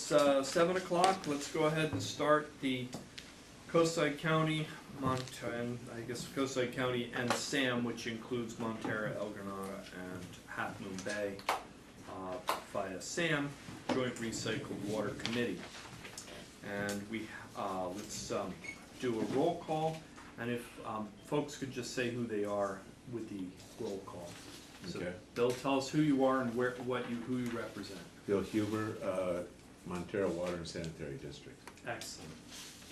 It's 7 o'clock. Let's go ahead and start the Coastside County, Coastside County and SAM, which includes Montara, El Granada, and Half Moon Bay, via SAM, Joint Recycled Water Committee. And let's do a roll call, and if folks could just say who they are with the roll call. So Okay. Bill, tell us who you are and who you represent. Bill Huber, Montara Water and Sanitary District. Excellent.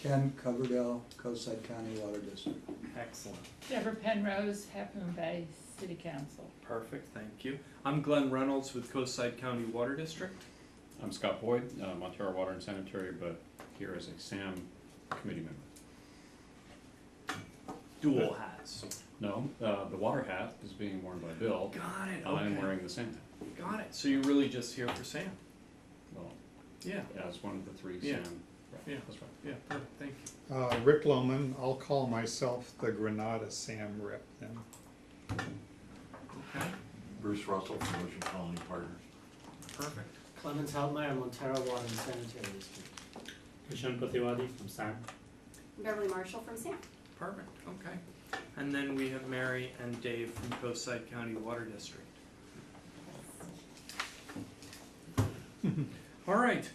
Ken Coverdell, Coastside County Water District. Excellent. Deborah Penrose, Half Moon Bay City Council. Perfect, thank you. I'm Glenn Reynolds with Coastside County Water District. I'm Scott Boyd, Montara Water and Sanitary, but here as a SAM committee member. Dual hats. No, the water hat is being worn by Bill. Got it, okay. I'm wearing the SAM hat. Got it. So you're really just here for Sam? Well, Yeah. as one of the three Yeah. SAM. Yeah. That's right. Yeah, perfect, thank you. Rick Lohman, I'll call myself the Granada Sam rep then. Okay, Bruce Russell from Ocean Colony Partners. perfect. Clemens Haltmeyer, Montara Water and Sanitary District. Kishan Patiwadi from SAM. Beverly Marshall from SAM. Perfect, okay. And then we have Mary and Dave from Coastside County Water District. All right,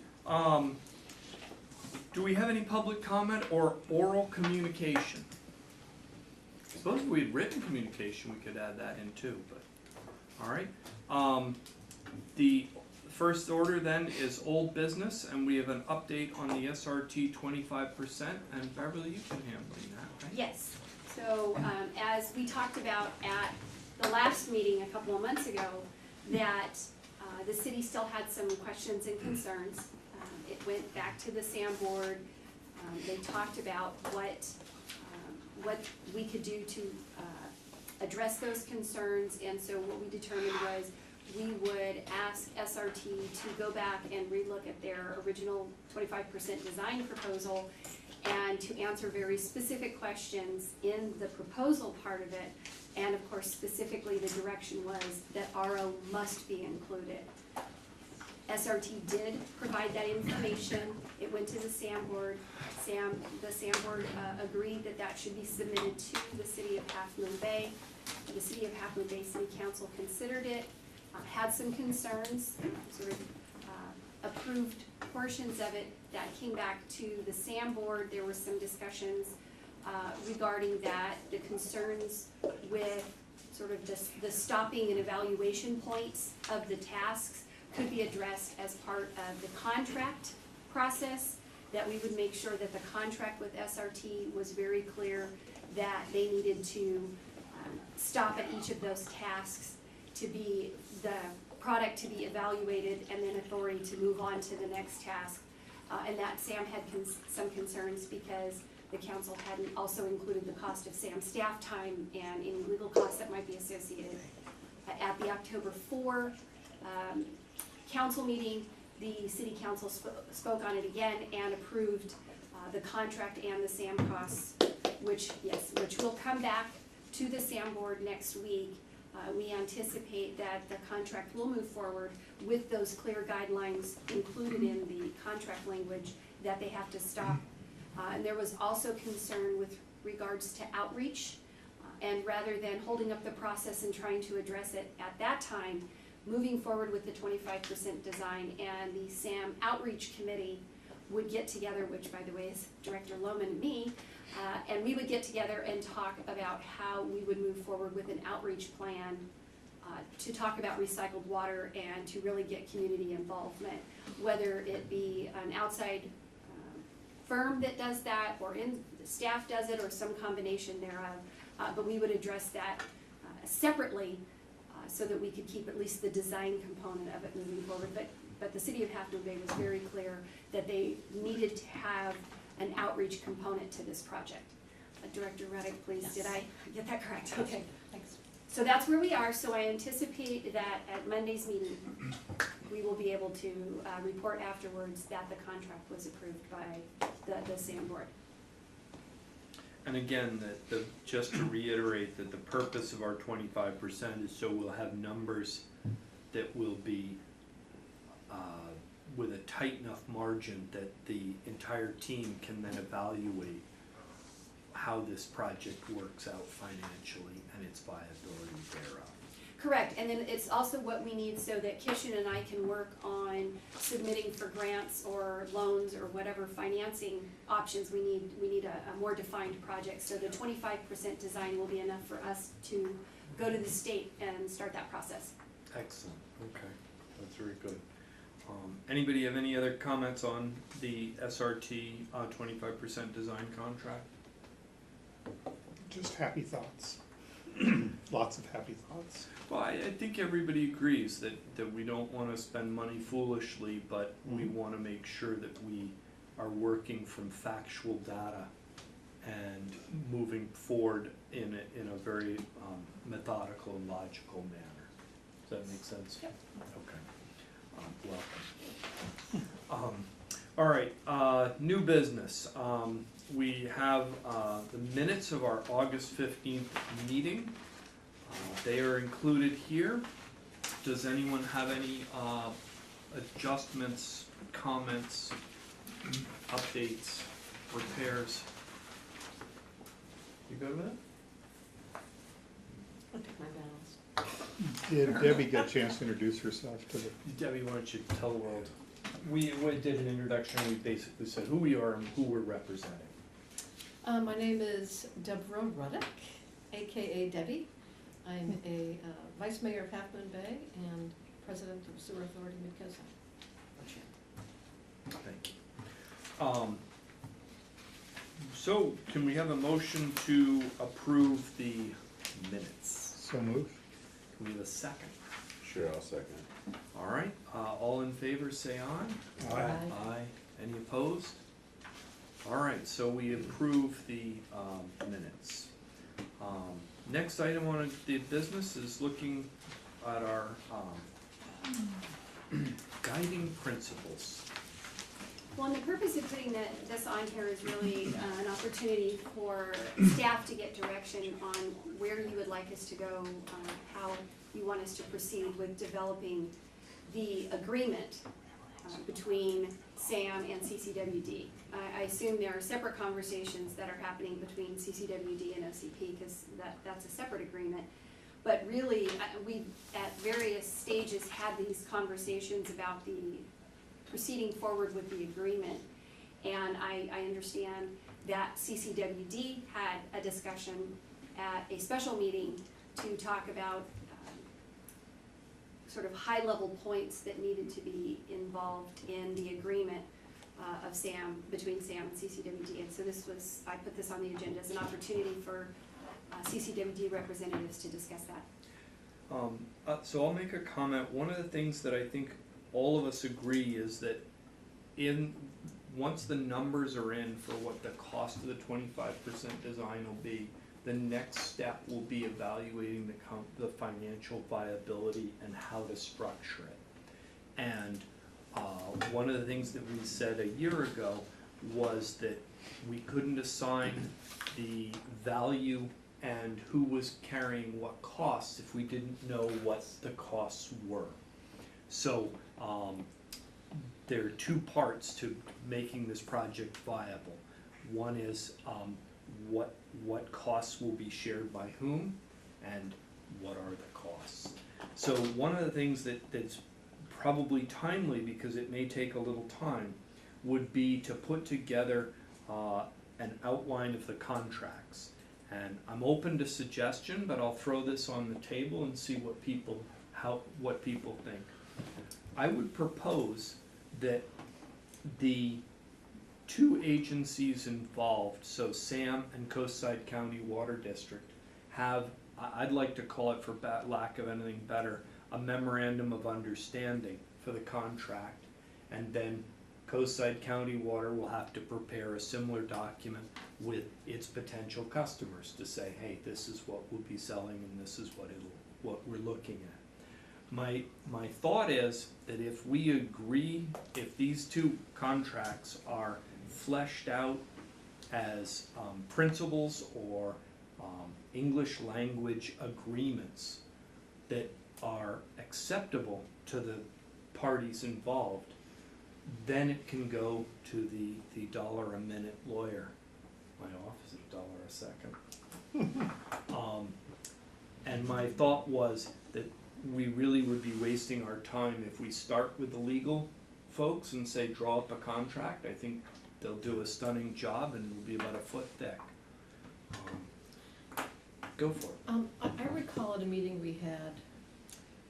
do we have any public comment or oral communication? Suppose if we had written communication, we could add that in too, but, all right. The first order then is old business, and we have an update on the SRT 25%, and Beverly, you can handle that, right? Yes. So as we talked about at the last meeting a couple of months ago, that the city still had some questions and concerns. It went back to the SAM board. They talked about what we could do to address those concerns, and so what we determined was we would ask SRT to go back and relook at their original 25% design proposal and to answer very specific questions in the proposal part of it. And of course, specifically the direction was that RO must be included. SRT did provide that information. It went to the SAM board. The SAM board agreed that that should be submitted to the city of Half Moon Bay. The city of Half Moon Bay City Council considered it, had some concerns, sort of approved portions of it that came back to the SAM board. There were some discussions regarding that, the concerns with sort of the stopping and evaluation points of the tasks could be addressed as part of the contract process, that we would make sure that the contract with SRT was very clear that they needed to stop at each of those tasks to be the product to be evaluated and then authority to move on to the next task. And that SAM had some concerns because the council hadn't also included the cost of SAM staff time and any legal costs that might be associated. At the October 4 council meeting, the city council spoke on it again and approved the contract and the SAM costs, which will come back to the SAM board next week. We anticipate that the contract will move forward with those clear guidelines included in the contract language that they have to stop. And there was also concern with regards to outreach, and rather than holding up the process and trying to address it at that time, moving forward with the 25% design, and the SAM outreach committee would get together, which by the way is Director Lohman and me, and we would get together and talk about how we would move forward with an outreach plan to talk about recycled water and to really get community involvement, whether it be an outside firm that does that, or the staff does it, or some combination thereof. But we would address that separately so that we could keep at least the design component of it moving forward. But the city of Half Moon Bay was very clear that they needed to have an outreach component to this project. Director Reddick, please, yes. Did I get that correct? Okay. Thanks. So that's where we are. So I anticipate that at Monday's meeting, we will be able to report afterwards that the contract was approved by the SAM board. And again, just to reiterate that the purpose of our 25% is so we'll have numbers that will be with a tight enough margin that the entire team can then evaluate how this project works out financially and its viability thereof. Correct, and then it's also what we need so that Kishan and I can work on submitting for grants or loans or whatever financing options we need. We need a more defined project, so the 25% design will be enough for us to go to the state and start that process. Excellent, okay, that's very good. Anybody have any other comments on the SRT 25% design contract? Just happy thoughts. Lots of happy thoughts. Well, I think everybody agrees that we don't wanna spend money foolishly, but we wanna make sure that we are working from factual data and moving forward in a very methodical and logical manner. Does that make sense? Yep. Okay. Welcome. All right, new business. We have the minutes of our August 15th meeting. They are included here. Does anyone have any adjustments, comments, updates, repairs? You good with it? I'll take my balance. Did Debbie get a chance to introduce herself to the, Debbie, why don't you tell the world? We did an introduction, we basically said who we are and who we're representing. My name is Deborah Ruddick, AKA Debbie. I'm a Vice Mayor of Half Moon Bay and President of Sewer Authority Midcoastside. Thank you. So, can we have a motion to approve the minutes? so moved? Can we have a second? Sure, I'll second it. All right, all in favor say aye. Aye. Aye. Any opposed? All right, so we approve the minutes. Next item on the business is looking at our guiding principles. Well, and the purpose of putting this on here is really an opportunity for staff to get direction on where you would like us to go, how you want us to proceed with developing the agreement between SAM and CCWD. I assume there are separate conversations that are happening between CCWD and OCP because that's a separate agreement. But really, we at various stages had these conversations about the proceeding forward with the agreement. And I understand that CCWD had a discussion at a special meeting to talk about sort of high-level points that needed to be involved in the agreement of SAM, between SAM and CCWD. And so I put this on the agenda as an opportunity for CCWD representatives to discuss that. So I'll make a comment. One of the things that I think all of us agree is that once the numbers are in for what the cost of the 25% design will be, the next step will be evaluating the financial viability and how to structure it. And one of the things that we said a year ago was that we couldn't assign the value and who was carrying what costs if we didn't know what the costs were. So there are two parts to making this project viable. One is what costs will be shared by whom, and what are the costs. So one of the things that's probably timely, because it may take a little time, would be to put together an outline of the contracts. And I'm open to suggestion, but I'll throw this on the table and see what people think. I would propose that the two agencies involved, so SAM and Coastside County Water District, have, I'd like to call it, for lack of anything better, a memorandum of understanding for the contract, and then Coastside County Water will have to prepare a similar document with its potential customers to say, hey, this is what we'll be selling and this is what we're looking at. My thought is that if we agree, if these two contracts are fleshed out as principles or English language agreements that are acceptable to the parties involved, then it can go to the dollar a minute lawyer. My office is $1 a second. And my thought was that we really would be wasting our time if we start with the legal folks and say, draw up a contract. I think they'll do a stunning job and it'll be about a foot thick. Go for it. I recall at a meeting we had,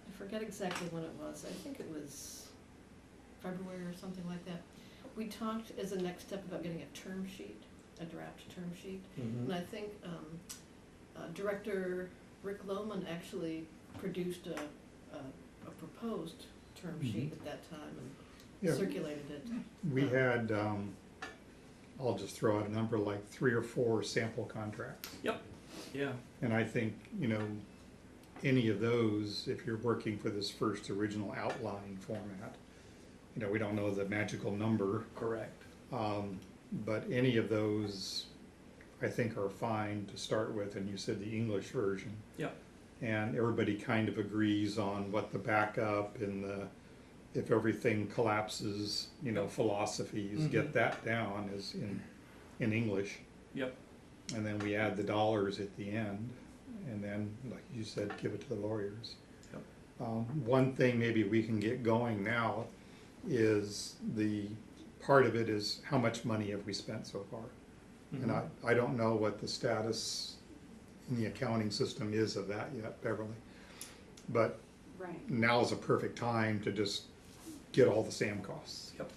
I forget exactly when it was, I think it was February or something like that. We talked as a next step about getting a term sheet, a draft term sheet. And I think Director Rick Lohman actually produced a proposed term sheet at that time Yeah. and circulated it. We had, I'll just throw out a number, like 3 or 4 sample contracts. Yeah. And I think, any of those, if you're working for this first original outline format, we don't know the magical number, Correct. but any of those I think are fine to start with, and you said the English version. Yep. And everybody kind of agrees on what the backup and if everything collapses, philosophies, get that down as in English. Yep. And then we add the dollars at the end, and then, like you said, give it to the lawyers. Yep. One thing maybe we can get going now is part of it is how much money have we spent so far? And I don't know what the status in the accounting system is of that yet, Beverly. But Right. now is a perfect time to just get all the SAM costs. Yep.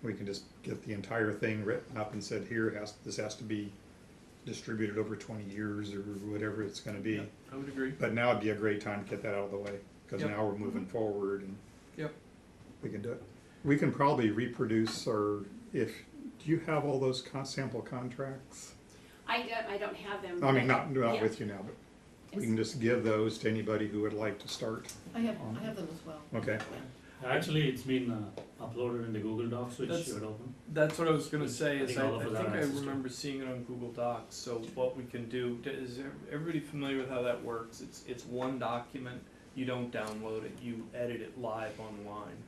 We can just get the entire thing written up and said, this has to be distributed over 20 years or whatever it's gonna be. Yep. I would agree. But now would be a great time to get that out of the way, because Yep. now we're moving forward and Yep. we can do it. We can probably reproduce, do you have all those sample contracts? I don't have them. I mean, not Yeah. with you now, but we can just give those to anybody who would like to start. I have them as well. Okay. Actually, it's been uploaded in the Google Docs, which That's- you would open. That's what I was gonna say, I is think I all of us think have I access to it. remember seeing it on Google Docs, so what we can do, is everybody familiar with how that works? It's one document, you don't download it, you edit it live online.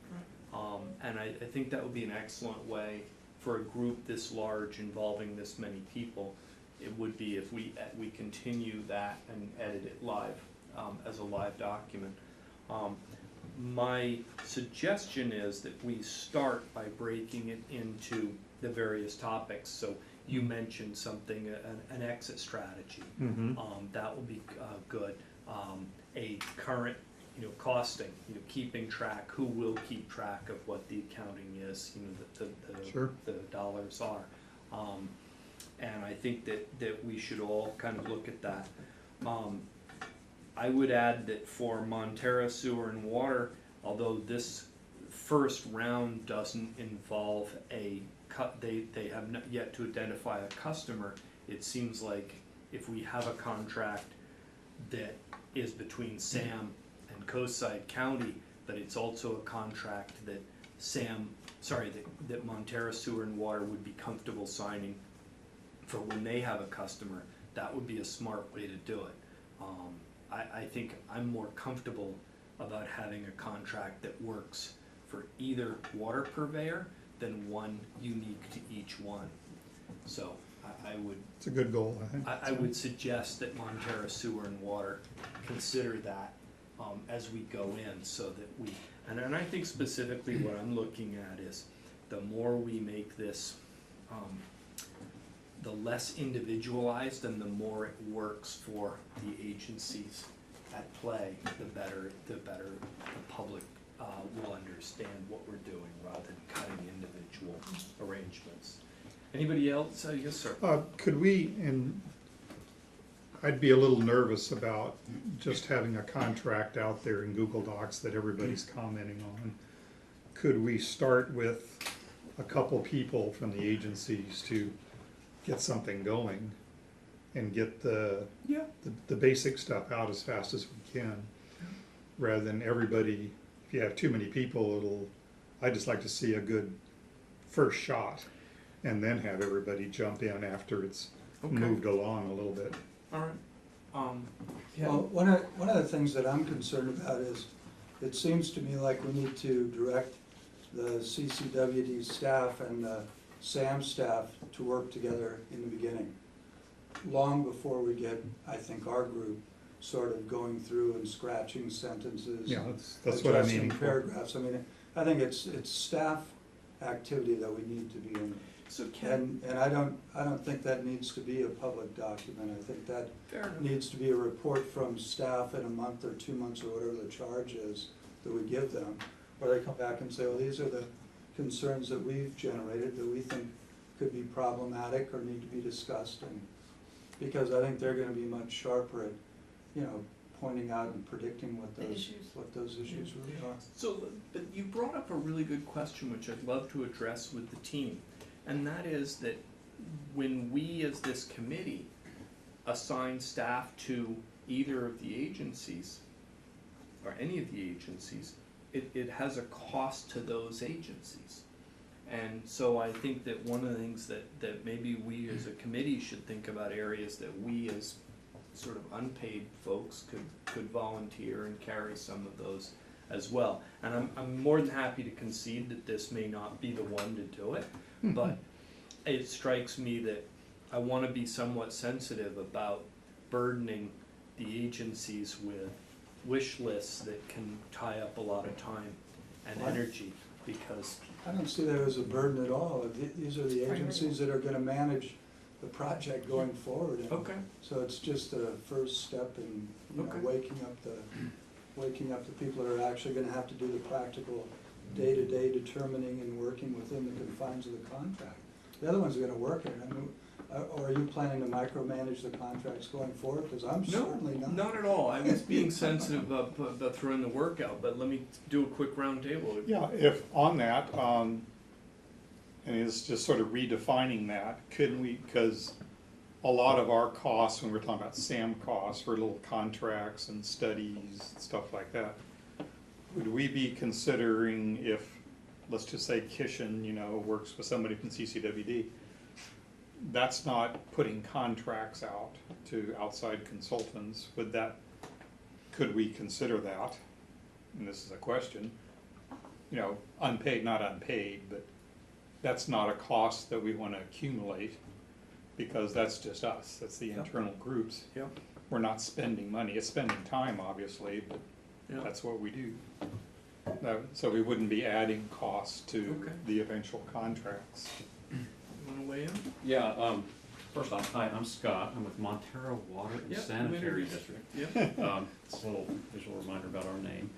And I think that would be an excellent way for a group this large involving this many people. It would be if we continue that and edit it live, as a live document. My suggestion is that we start by breaking it into the various topics. So you mentioned something, an exit strategy. That will be good. A current, costing, keeping track, who will keep track of what the accounting is, Sure. the dollars are. And I think that we should all kind of look at that. I would add that for Montera Sewer and Water, although this first round doesn't involve they have not yet to identify a customer, it seems like if we have a contract that is between SAM and Coastside County, but it's also a contract that that Montera Sewer and Water would be comfortable signing for when they have a customer, that would be a smart way to do it. I think I'm more comfortable about having a contract that works for either water purveyor than one unique to each one. So I would, It's a good goal, I think. I would suggest that Montera Sewer and Water consider that as we go in, so that and I think specifically what I'm looking at is the more we make this, the less individualized and the more it works for the agencies at play, the better the public will understand what we're doing rather than cutting individual arrangements. Anybody else? Yes, sir. Could we, and I'd be a little nervous about just having a contract out there in Google Docs that everybody's commenting on. Could we start with a couple people from the agencies to get something going and get the basic stuff out as fast as we can, rather than everybody, if you have too many people, I'd just like to see a good first shot and then have everybody jump in after it's moved along a little bit. All right. Yeah. Well, one of the things that I'm concerned about is, it seems to me like we need to direct the CCWD staff and the SAM staff to work together in the beginning. Long before we get, I think, our group sort of going through and scratching sentences. Yeah, that's what I'm adjusting aiming for. paragraphs. I mean, I think it's staff activity that we need to be in. So Ken, And I don't think that needs to be a public document. I think that fair enough. needs to be a report from staff in a month or 2 months or whatever the charge is that we give them. Where they come back and say, well, these are the concerns that we've generated that we think could be problematic or need to be discussed. And because I think they're gonna be much sharper at, pointing out and predicting what The those, issues. what those issues really are. So, but you brought up a really good question, which I'd love to address with the team. And that is that when we, as this committee, assign staff to either of the agencies, or any of the agencies, it has a cost to those agencies. And so I think that one of the things that maybe we as a committee should think about areas that we as sort of unpaid folks could volunteer and carry some of those as well. And I'm more than happy to concede that this may not be the one to do it, but it strikes me that I wanna be somewhat sensitive about burdening the agencies with wish lists that can tie up a lot of time and Right. energy, because I don't see that as a burden at all. These are the agencies that are gonna manage the project going forward. And okay. so it's just a first step in, Okay. waking up the people that are actually gonna have to do the practical day-to-day determining and working within the confines of the contract. The other ones are gonna work it. I mean, or are you planning to micromanage the contracts going forward? Because I'm certainly not. Not at all. I was being sensitive about throwing the work out, but let me do a quick round table. Yeah, if on that, and it's just sort of redefining that, couldn't we, because a lot of our costs, when we're talking about SAM costs, were little contracts and studies, and stuff like that. Would we be considering if, let's just say Kishan, works with somebody from CCWD, that's not putting contracts out to outside consultants, could we consider that? And this is a question, unpaid, not unpaid, but that's not a cost that we wanna accumulate, because that's just us, that's the Yep. internal groups. Yep. We're not spending money, it's spending time, obviously, but Yeah. that's what we do. So we wouldn't be adding costs to Okay. the eventual contracts. You wanna weigh in? Yeah, first off, hi, I'm Scott, I'm with Montero Water and Yep, Sanitary I'm District. Yep. It's a little visual reminder about our name.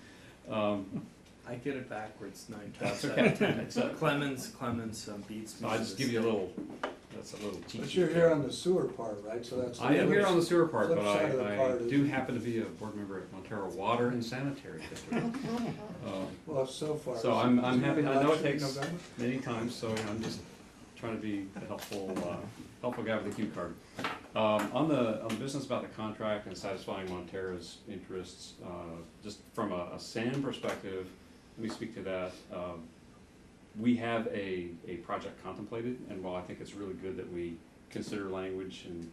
I get it backwards 9 That's times okay. out of 10. It's Clemens beats me. So I just give you a little, that's a little cheat But sheet you're there. here on the sewer part, right? So that's. I am here on the sewer part, flip but side of the I part is- do happen to be a board member at Montero Water and Sanitary District. Well, so far. So I'm happy, I know it Election in takes November? many times, so I'm just trying to be a helpful guy with a cue card. On the business about the contract and satisfying Montero's interests, just from a SAM perspective, let me speak to that. We have a project contemplated, and while I think it's really good that we consider language and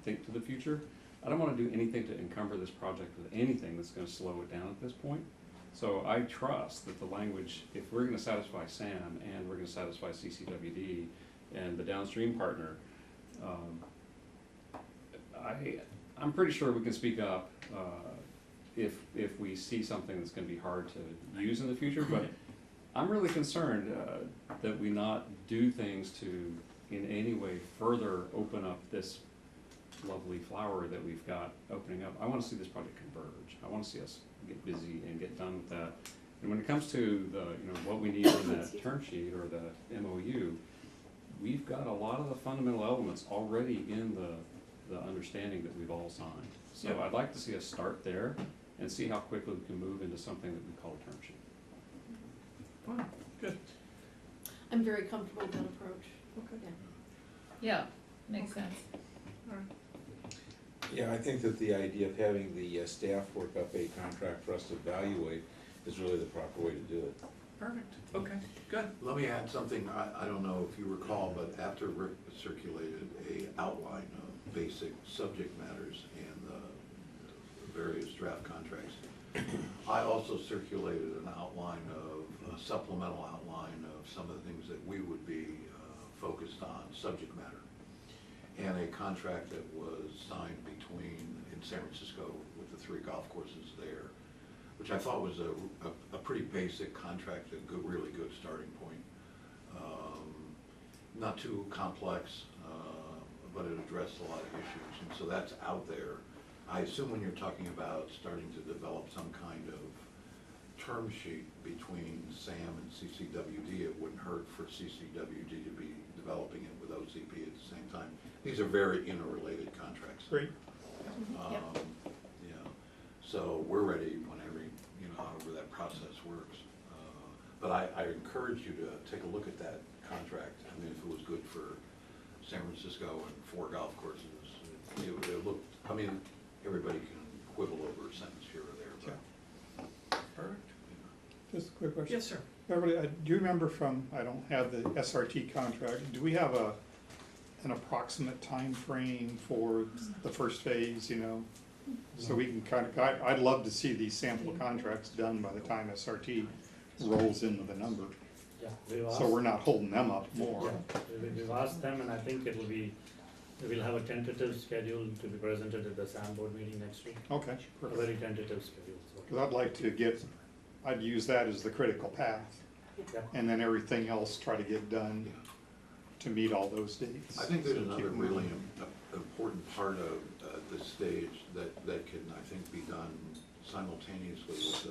think to the future, I don't want to do anything to encumber this project with anything that's going to slow it down at this point. So I trust that the language, if we're going to satisfy SAM and we're going to satisfy CCWD and the downstream partner, I'm pretty sure we can speak up if we see something that's going to be hard to use in the future. But I'm really concerned that we not do things to in any way further open up this lovely flower that we've got opening up. I want to see this project converge. I want to see us get busy and get done with that. And when it comes to the what we need in that term sheet or the MOU, we've got a lot of the fundamental elements already in the understanding that we've all signed. So Yep. I'd like to see us start there and see how quickly we can move into something that we call a term sheet. Fine, good. I'm very comfortable with that approach. Okay. Yeah. Yeah, makes sense. Yeah, I think that the idea of having the staff work up a contract for us to evaluate is really the proper way to do it. Perfect. Okay, good. Let me add something, I don't know if you recall, but after Rick circulated a outline of basic subject matters and the various draft contracts, I also circulated an outline of supplemental outline of some of the things that we would be focused on, subject matter. And a contract that was signed in San Francisco with the 3 golf courses there, which I thought was a pretty basic contract, a really good starting point. Not too complex, but it addressed a lot of issues, and so that's out there. I assume when you're talking about starting to develop some kind of term sheet between SAM and CCWD, it wouldn't hurt for CCWD to be developing it with OCP at the same time. These are very interrelated contracts. Great. Yep. Yeah, so we're ready whenever, however that process works. But I encourage you to take a look at that contract. I mean, if it was good for San Francisco and 4 golf courses, it looked, I mean, everybody can quibble over a sentence here or there, but. Perfect. Just a quick question. Yes, sir. Beverly, do you remember from, I don't have the SRT contract, do we have an approximate time frame for the first phase, So we can kind of, I'd love to see these sample contracts done by the time SRT rolls into the number. Yeah, we've asked. So we're not holding them up more. Yeah, we've asked them, and I think it will be, we'll have a tentative schedule to be presented at the SAM board meeting next week. Okay, A perfect. very tentative schedule, so. Because I'd like to I'd use that as the critical path, Yeah. and then everything else try to get done to meet all those dates. I think there's So keep another it really moving. important part of this stage that can, I think, be done simultaneously with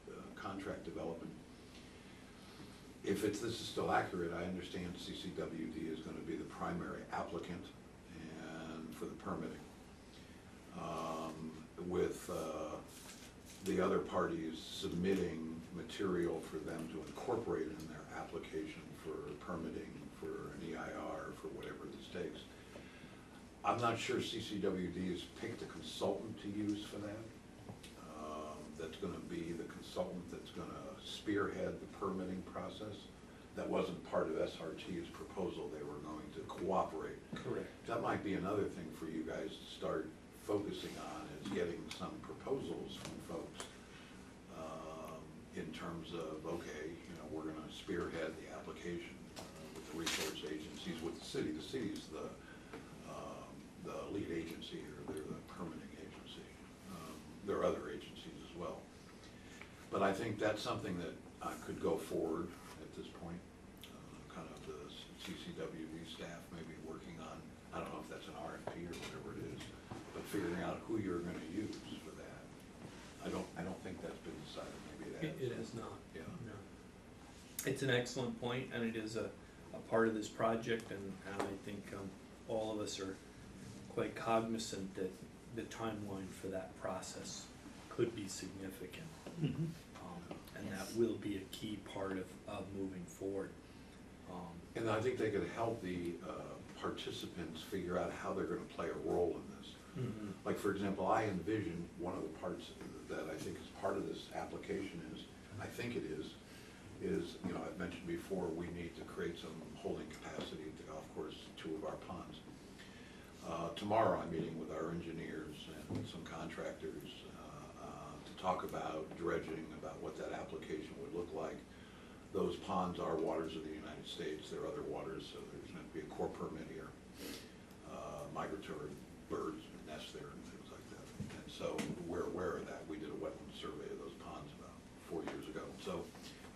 the contract development. If this is still accurate, I understand CCWD is going to be the primary applicant and for the permitting. With the other parties submitting material for them to incorporate in their application for permitting, for an EIR, for whatever this takes. I'm not sure CCWD has picked a consultant to use for that. That's gonna be the consultant that's gonna spearhead the permitting process. That wasn't part of SRT's proposal, they were going to cooperate. Correct. That might be another thing for you guys to start focusing on, is getting some proposals from folks in terms of, okay, we're gonna spearhead the application with the resource agencies, with the city. The city's the lead agency here, they're the permitting agency. There are other agencies as well. But I think that's something that could go forward at this point. Kind of the CCWD staff may be working on, I don't know if that's an RFP or whatever it is, but figuring out who you're gonna use for that. I don't think that's been decided, maybe It is not. Yeah. No. It's an excellent point, and it is a part of this project, and I think all of us are quite cognizant that the timeline for that process could be significant. Mhm. And that will be a key part of moving forward. And I think they could help the participants figure out how they're gonna play a role in this. Like, for example, I envision one of the parts that I think is part of this application is, I think it is, I've mentioned before, we need to create some holding capacity at the golf course, 2 of our ponds. Tomorrow I'm meeting with our engineers and some contractors to talk about dredging, about what that application would look like. Those ponds are waters of the United States, they're other waters, so there's going to be a core permit here. Migratory birds nest there and things like that. And so we're aware of that. We did a wetland survey of those ponds about 4 years ago. So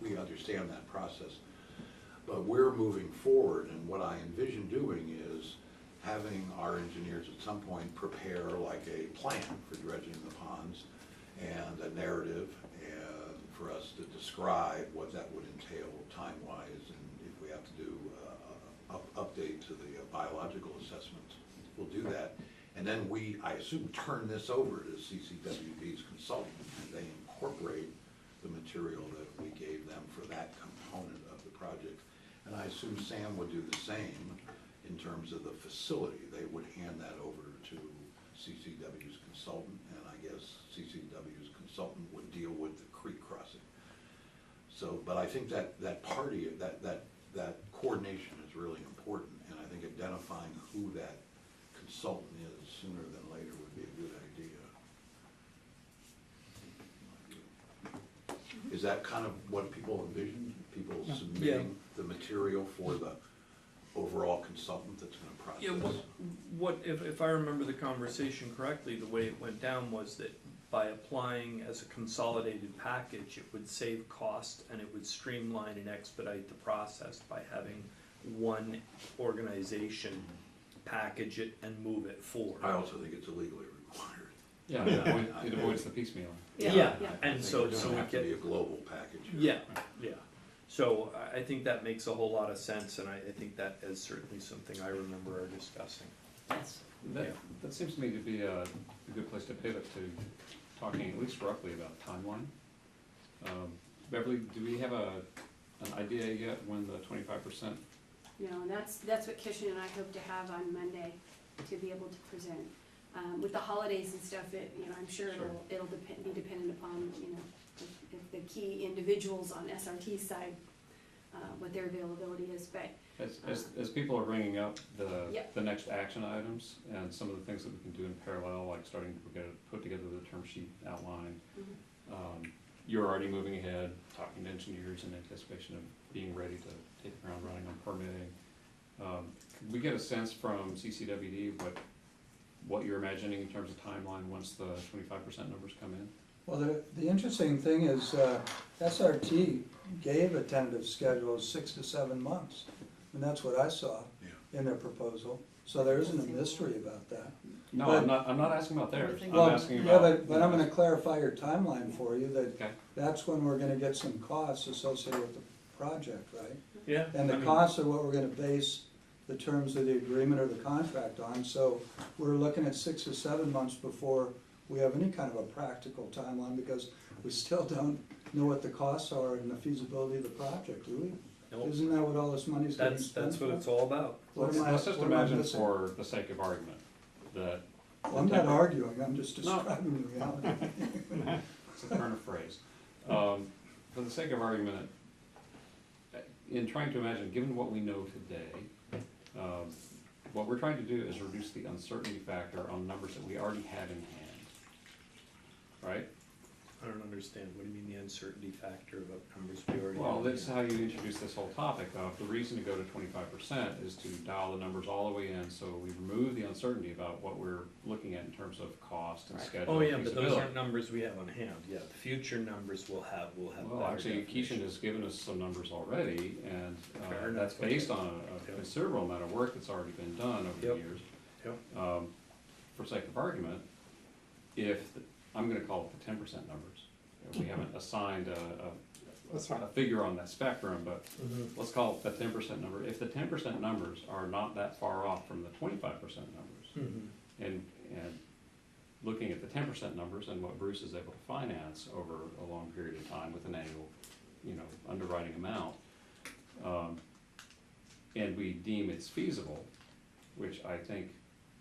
we understand that process. But we're moving forward, and what I envision doing is having our engineers at some point prepare like a plan for dredging the ponds and a narrative, and for us to describe what that would entail time-wise, and if we have to do update to the biological assessments, we'll do that. And then we, I assume, turn this over to CCWD's consultant, and they incorporate the material that we gave them for that component of the project. And I assume Sam would do the same in terms of the facility. They would hand that over to CCW's consultant, and I guess CCW's consultant would deal with the creek crossing. So, but I think that coordination is really important, and I think identifying who that consultant is sooner than later would be a good idea. Is that kind of what people envision? people Yeah. submitting the material for the overall consultant that's gonna Yeah, process. what, if I remember the conversation correctly, the way it went down was that by applying as a consolidated package, it would save cost and it would streamline and expedite the process by having one organization package it and move it forward. I also think it's illegally required. Yeah, it avoids the piecemeal. Yeah, Yeah. and I so, think so it's we gonna have to be get, a global package. yeah, yeah. So I think that makes a whole lot of sense, and I think that is certainly something I remember our discussing. Yes. That, that seems to me to be a good place to pivot to talking at least roughly about timeline. Beverly, do we have an idea yet when the 25%? You know, and that's what Kishan and I hope to have on Monday, to be able to present. With the holidays and stuff, I'm sure Sure. it'll be dependent upon, if the key individuals on SRT's side, what their availability is, but, As people are bringing up Yep. the next action items and some of the things that we can do in parallel, like starting to put together the term sheet outline, you're already moving ahead, talking to engineers in anticipation of being ready to hit the ground running on permitting. Could we get a sense from CCWD what you're imagining in terms of timeline once the 25% numbers come in? Well, the interesting thing is, SRT gave a tentative schedule of 6 to 7 months, and that's what I saw in their proposal, so there isn't a mystery about that. No, But- I'm not asking about theirs, I'm Well, asking yeah, about. but I'm gonna clarify your timeline for you, that Okay, that's when we're gonna get some costs associated with the project, right? Yeah. And the costs are what we're gonna base the terms of the agreement or the contract on, so we're looking at 6 to 7 months before we have any kind of a practical timeline, because we still don't know what the costs are and the feasibility of the project, do we? Nope. Isn't that what all this money's getting spent That's what for? it's all about. What am I- let's just what am I imagine missing? for the sake of argument that. Well, I'm not arguing, I'm just No. describing the reality. It's a turn of phrase. For the sake of argument, in trying to imagine, given what we know today, what we're trying to do is reduce the uncertainty factor on numbers that we already have in hand. Right? I don't understand, what do you mean the uncertainty factor of numbers we already have? Well, that's how you introduce this whole topic, though. The reason to go to 25% is to dial the numbers all the way in, so we remove the uncertainty about what we're looking at in terms of cost and schedule Oh, and yeah, but those feasibility. aren't numbers we have on hand, yeah, the future numbers we'll have Well, better actually, Keishan definitions. has given us some numbers already, and Fair enough, that's based okay. on a Yep. considerable amount of work that's already been done over the Yep. years. Yep. For sake of argument, I'm gonna call it the 10% numbers. We haven't assigned a figure on that spectrum, but let's call it the 10% number. If the 10% numbers are not that far off from the 25% numbers, and looking at the 10% numbers and what Bruce is able to finance over a long period of time with an annual, underwriting amount, and we deem it's feasible, which I think,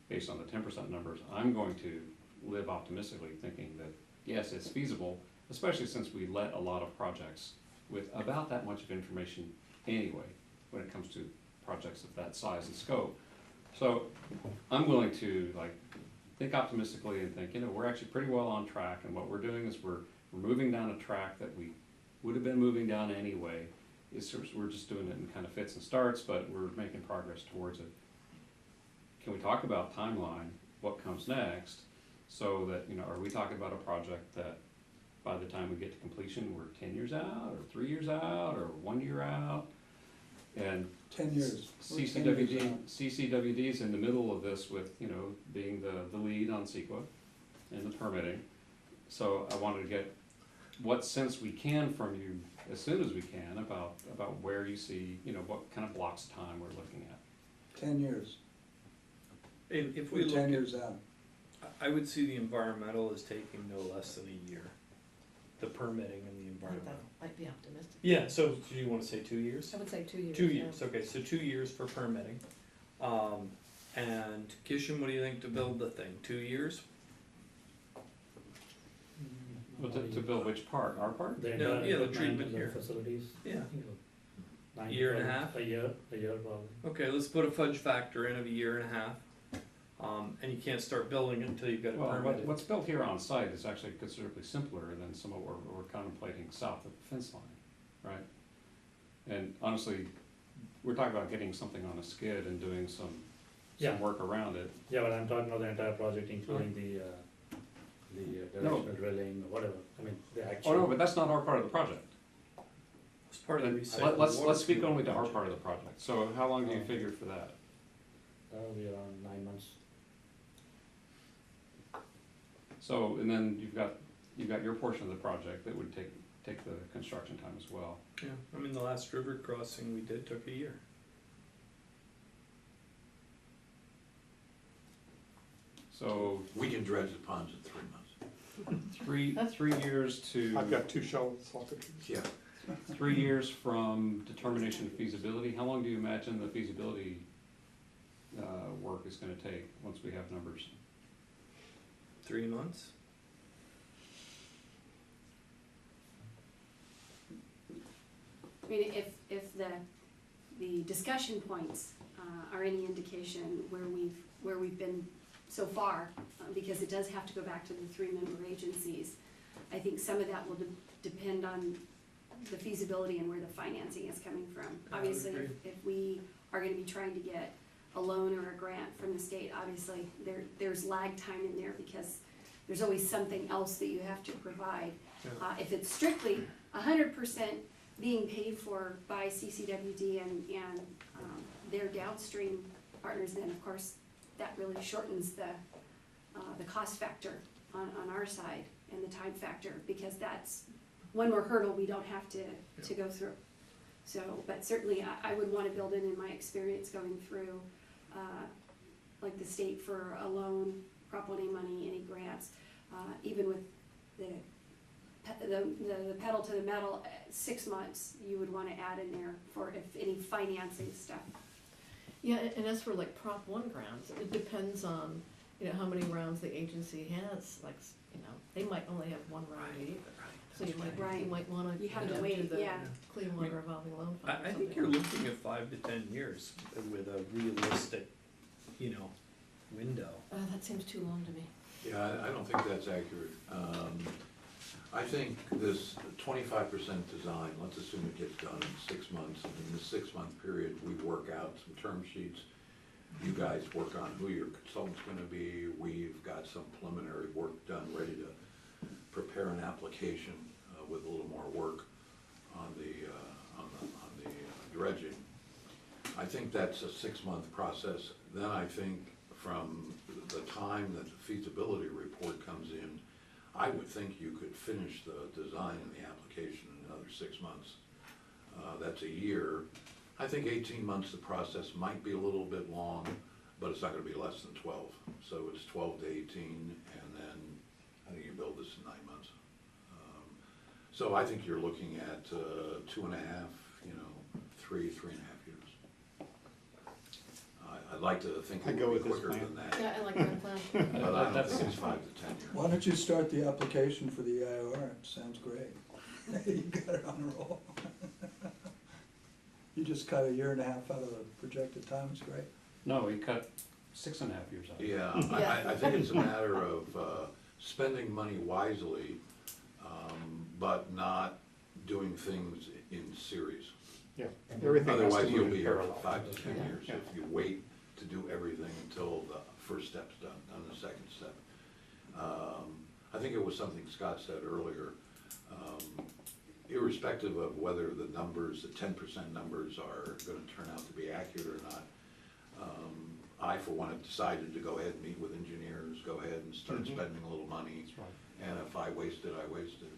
based on the 10% numbers, I'm going to live optimistically thinking that, yes, it's feasible, especially since we let a lot of projects with about that much of information anyway, when it comes to projects of that size and scope. So I'm willing to think optimistically and think, we're actually pretty well on track, and what we're doing is we're moving down a track that we would have been moving down anyway. We're just doing it in kind of fits and starts, but we're making progress towards it. Can we talk about timeline, what comes next, so that, are we talking about a project that by the time we get to completion, we're 10 years out, or 3 years out, or 1 year out? And 10 years. We're 10 years out. CCWD's in the middle of this with, being the lead on CEQA and the permitting. So I wanted to get what sense we can from you as soon as we can about where you see, what kind of blocks of time we're looking at. 10 years. If we We're look 10 at, years out. I would see the environmental as taking no less than a year, the permitting and the That environmental. might be optimistic. Yeah, so do you wanna say 2 years? I would say 2 years. 2 yeah. years, okay, so 2 years for permitting. And Kishan, what do you think to build the thing, 2 years? Well, to build which part, our part? The No, entire yeah, the equipment treatment and the here. facilities. Yeah. I think Year and a half? A year probably. Okay, let's put a fudge factor in of a year and a half. And you can't start building it until you've got it Well, permitted. what's built here on site is actually considerably simpler than some of what we're contemplating south of the fence line, right? And honestly, we're talking about getting something on a skid and doing some Yeah. work around it. Yeah, but I'm talking about the entire project, including the directional drilling, whatever, I mean, the actual. Oh, no, but that's not our part of the project. It's part of the Then recycling. let's speak only to our part of the project. So how long do you figure for that? That'll be around 9 months. So, and then you've got your portion of the project that would take the construction time as well. Yeah, I mean, the last river crossing we did took a year. So We can dredge the ponds in 3 months. 3 years to. I've got 2 shovels, I'll do. Yeah. 3 years from determination of feasibility. How long do you imagine the feasibility work is gonna take once we have numbers? 3 months? I mean, if the discussion points are any indication where we've been so far, because it does have to go back to the 3-member agencies, I think some of that will depend on the feasibility and where the financing is coming from. I would Obviously, agree. if we are gonna be trying to get a loan or a grant from the state, obviously, there's lag time in there because there's always something else that you have to provide. Yeah. If it's strictly 100% being paid for by CCWD and their downstream partners, then of course, that really shortens the cost factor on our side and the time factor, because that's one more hurdle we don't have to go through. So, but certainly I would wanna build in my experience going through, like the state for a loan, Prop 1A money, any grants, even with the pedal to the metal, 6 months, you would wanna add in there for if any financing stuff. Yeah, and as for like Prop 1 grants, it depends on, how many rounds the agency has, like, they might only have 1 round a year. So you Right. might wanna, You have to do wait, the yeah. Clean Water Revolving Loan Fund or I think something. you're looking at 5 to 10 years with a realistic, window. That seems too long to me. Yeah, I don't think that's accurate. I think this 25% design, let's assume it gets done in 6 months. And in the 6-month period, we work out some term sheets. You guys work on who your consultant's gonna be. We've got some preliminary work done, ready to prepare an application with a little more work on the dredging. I think that's a 6-month process. Then I think from the time that the feasibility report comes in, I would think you could finish the design and the application in another 6 months. That's a year. I think 18 months, the process might be a little bit long, but it's not gonna be less than 12. So it's 12 to 18, and then I think you build this in 9 months. So I think you're looking at 2.5, 3.5 years. I'd like to think I it go would be with this quicker plan. than that, Yeah, I like that plan. but I don't think it's 5 to 10 years. Why don't you start the application for the EIR? It sounds great. You got it on a roll. You just cut 1.5 years out of the projected time, it's great. No, we cut 6.5 years out. Yeah, Yeah. I think it's a matter of spending money wisely, but not doing things in series. Yeah, everything has to Otherwise, you'll move be in here for parallel. 5 to 10 Yeah. years if you wait to do everything until the first step's done, the second step. I think it was something Scott said earlier, irrespective of whether the numbers, the 10% numbers are gonna turn out to be accurate or not, I, for one, have decided to go ahead and meet with engineers, go ahead and start Mhm. spending a little money. That's right. And if I wasted, I wasted.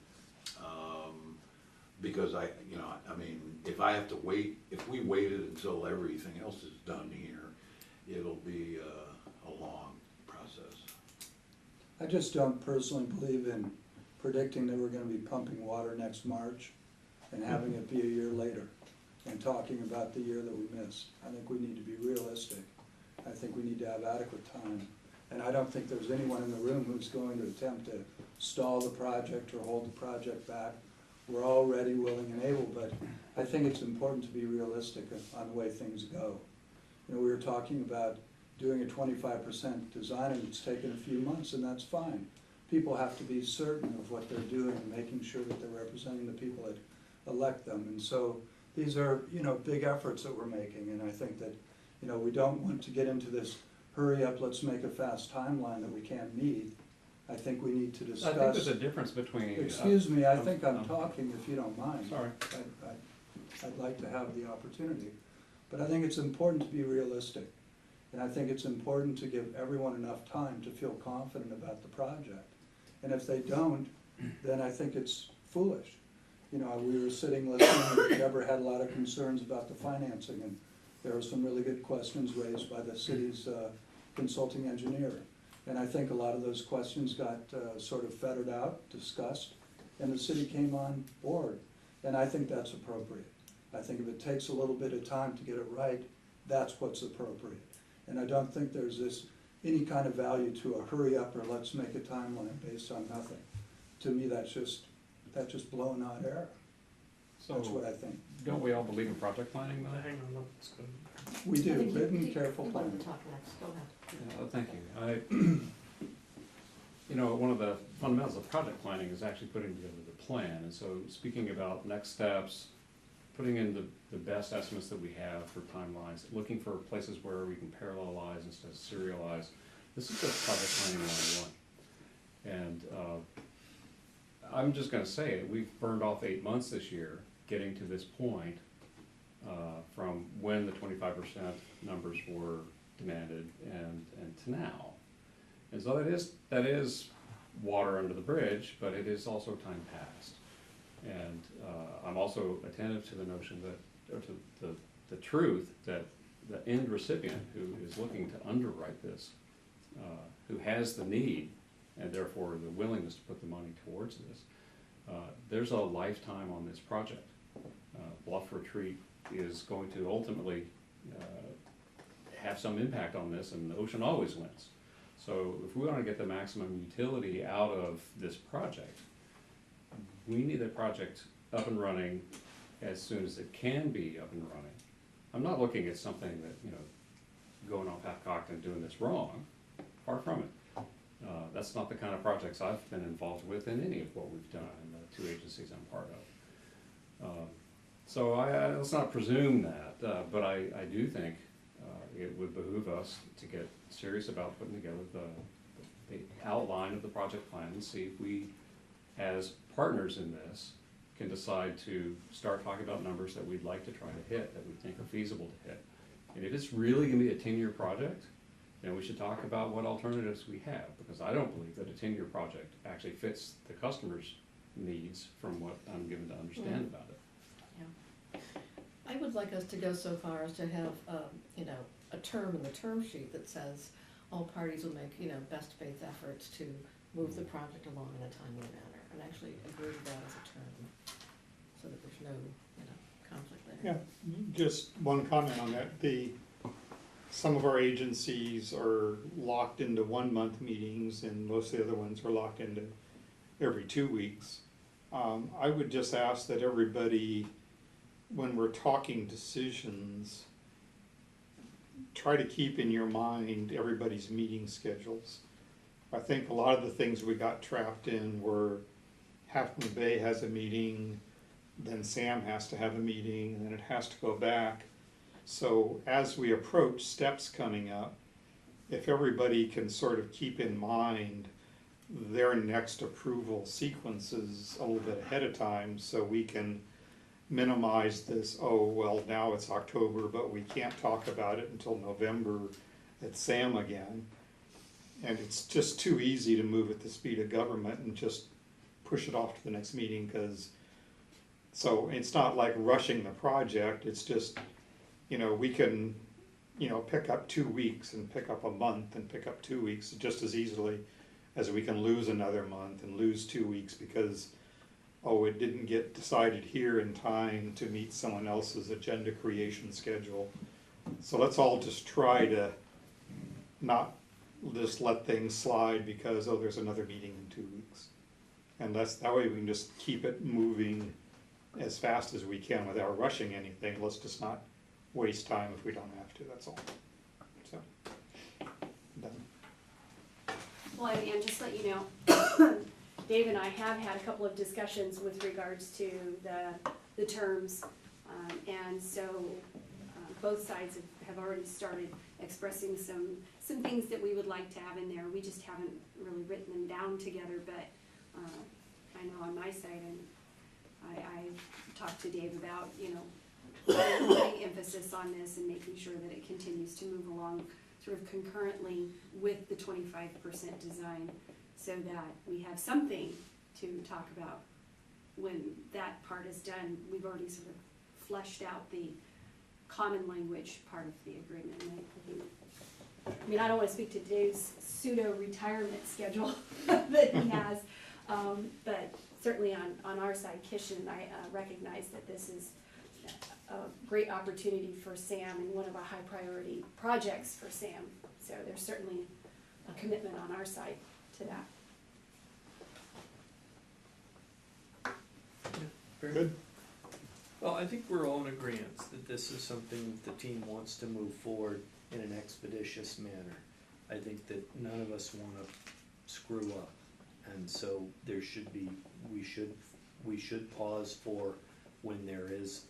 Because if we waited until everything else is done here, it'll be a long process. I just don't personally believe in predicting that we're gonna be pumping water next March and having it be a year later and talking about the year that we missed. I think we need to be realistic. I think we need to have adequate time. And I don't think there's anyone in the room who's going to attempt to stall the project or hold the project back. We're all ready, willing, and able, but I think it's important to be realistic on the way things go. We were talking about doing a 25% design, and it's taken a few months, and that's fine. People have to be certain of what they're doing and making sure that they're representing the people that elect them. And so these are, you know, big efforts that we're making, and I think that, you know, we don't want to get into this hurry up, let's make a fast timeline that we can't meet. I think we need to I think discuss. there's a difference between. Excuse me, I think I'm talking, if you don't mind. Sorry. I'd like to have the opportunity, but I think it's important to be realistic. And I think it's important to give everyone enough time to feel confident about the project. And if they don't, then I think it's foolish. You know, we were sitting listening, and Deborah had a lot of concerns about the financing, and there were some really good questions raised by the city's consulting engineer. And I think a lot of those questions got sort of fettered out, discussed, and the city came on board. And I think that's appropriate. I think if it takes a little bit of time to get it right, that's what's appropriate. And I don't think there's any kind of value to a hurry up or let's make a timeline based on nothing. To me, that's just blowing hot air. That's what I think. Don't we all believe in project planning though? Hang on, let's go. We do, I think written, you careful you wanted planning. to talk next, go ahead. Yeah, thank you. You know, one of the fundamentals of project planning is actually putting together the plan. And so speaking about next steps, putting in the best estimates that we have for timelines, looking for places where we can parallelize instead of serialize. This is just project planning 101. And I'm just gonna say it, we've burned off 8 months this year getting to this point from when the 25% numbers were demanded and to now. And so that is water under the bridge, but it is also time past. And I'm also attentive to the notion that, or to the truth that the end recipient who is looking to underwrite this, who has the need and therefore the willingness to put the money towards this, there's a lifetime on this project. Bluff Retreat is going to ultimately have some impact on this, and the ocean always wins. So if we want to get the maximum utility out of this project, we need the project up and running as soon as it can be up and running. I'm not looking at something that, you know, going off half-cocked and doing this wrong, far from it. That's not the kind of projects I've been involved with in any of what we've done in the 2 agencies I'm part of. So let's not presume that, but I do think it would behoove us to get serious about putting together the outline of the project plan and see if we, as partners in this, can decide to start talking about numbers that we'd like to try to hit, that we think are feasible to hit. And if it's really gonna be a 10-year project, then we should talk about what alternatives we have, because I don't believe that a 10-year project actually fits the customer's needs from what I'm given to understand about it. Yeah. I would like us to go so far as to have, you know, a term in the term sheet that says all parties will make, you know, best faith efforts to move the project along in a timely manner, and actually agree to that as a term, so that there's no, you know, conflict there. Yeah, just one comment on that. Some of our agencies are locked into 1 month meetings, and most of the other ones are locked into every 2 weeks. I would just ask that everybody, when we're talking decisions, try to keep in your mind everybody's meeting schedules. I think a lot of the things we got trapped in were Half Moon Bay has a meeting, then Sam has to have a meeting, and then it has to go back. So as we approach steps coming up, if everybody can sort of keep in mind their next approval sequences a little bit ahead of time, so we can minimize this, oh, well, now it's October, but we can't talk about it until November at SAM again. And it's just too easy to move at the speed of government and just push it off to the next meeting, so it's not like rushing the project, it's just, you know, we can, you know, pick up 2 weeks and pick up a month and pick up 2 weeks just as easily as we can lose another month and lose 2 weeks because, oh, it didn't get decided here in time to meet someone else's agenda creation schedule. So let's all just try to not just let things slide because, oh, there's another meeting in 2 weeks. And that way we can just keep it moving as fast as we can without rushing anything. Let's just not waste time if we don't have to, that's all. So, done. Well, and just let you know, Dave and I have had a couple of discussions with regards to the terms, And so both sides have already started expressing some things that we would like to have in there. We just haven't really written them down together, but I know on my side, and I talked to Dave about, putting emphasis on this and making sure that it continues to move along sort of concurrently with the 25% design, so that we have something to talk about when that part is done. We've already sort of fleshed out the common language part of the agreement. And I don't want to speak to Dave's pseudo-retirement schedule that he has, but certainly on our side, Kish and I recognize that this is a great opportunity for Sam and one of our high priority projects for Sam. So there's certainly a commitment on our side to that. Very good. Well, I think we're all in agreement that this is something the team wants to move forward in an expeditious manner. I think that none of us want to screw up, and so there should be, we should pause for when there is